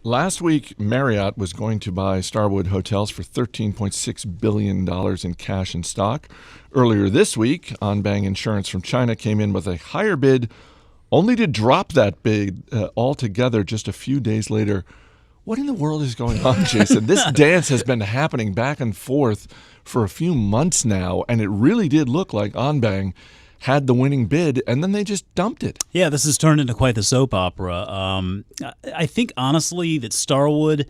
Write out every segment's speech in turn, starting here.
Last week, Marriott was going to buy Starwood Hotels for $13.6 billion in cash and stock. Earlier this week, Anbang Insurance from China came in with a higher bid, only to drop that bid altogether just a few days later. What in the world is going on, Jason? This dance has been happening back and forth for a few months now, and it really did look like Anbang had the winning bid, and then they just dumped it. Yeah, this has turned into quite the soap opera. I think, honestly, that Starwood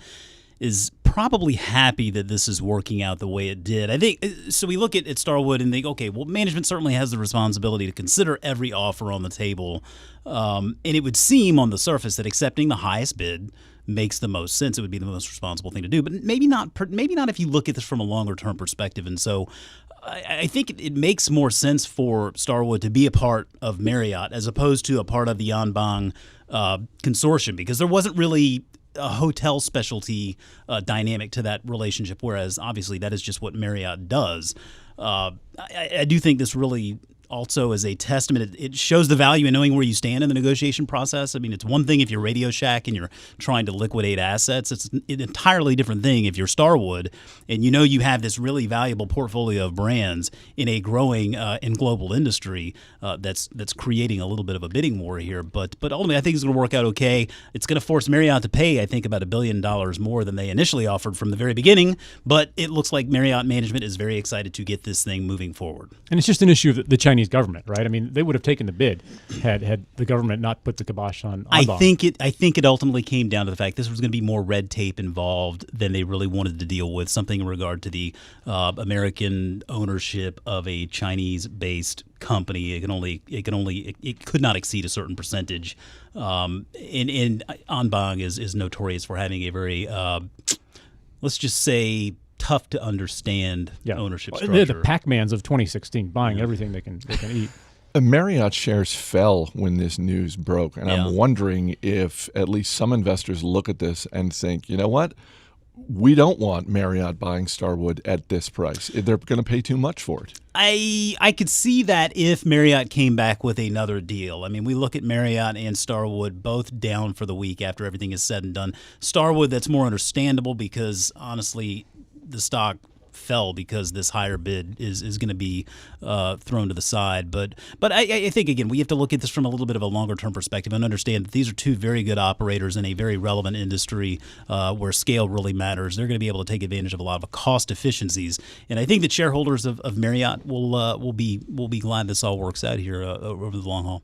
is probably happy that this is working out the way it did. I think so. We look at Starwood and think, okay, well, management certainly has the responsibility to consider every offer on the table, and it would seem on the surface that accepting the highest bid makes the most sense. It would be the most responsible thing to do, but maybe not if you look at this from a longer term perspective. And so I think it makes more sense for Starwood to be a part of Marriott as opposed to a part of the Anbang consortium, because there wasn't really a hotel specialty dynamic to that relationship, whereas obviously that is just what Marriott does. I do think this really also is a testament. It shows the value in knowing where you stand in the negotiation process. I mean, it's one thing if you're Radio Shack and you're trying to liquidate assets. It's an entirely different thing if you're Starwood and you know you have this really valuable portfolio of brands in a growing and global industry that's creating a little bit of a bidding war here. But ultimately, I think it's going to work out okay. It's going to force Marriott to pay, I think, about $1 billion more than they initially offered from the very beginning. But it looks like Marriott management is very excited to get this thing moving forward. And it's just an issue of the Chinese government, right? I mean, they would have taken the bid had the government not put the kibosh on Anbang. I think it ultimately came down to the fact this was going to be more red tape involved than they really wanted to deal with, something in regard to the American ownership of a Chinese-based company. It could not exceed a certain percentage. And Anbang is notorious for having a very let's just say tough to understand ownership structure. They're the Pac-Mans of 2016, buying everything they can eat. Marriott shares fell when this news broke, and I'm wondering if at least some investors look at this and think, you know what? We don't want Marriott buying Starwood at this price. They're going to pay too much for it. I could see that if Marriott came back with another deal. I mean, we look at Marriott and Starwood both down for the week after everything is said and done. Starwood, that's more understandable because, honestly, the stock fell because this higher bid is going to be thrown to the side. But I think, again, we have to look at this from a little bit of a longer-term perspective and understand that these are two very good operators in a very relevant industry where scale really matters. They're going to be able to take advantage of a lot of cost efficiencies. And I think that shareholders of Marriott will be glad this all works out here over the long haul.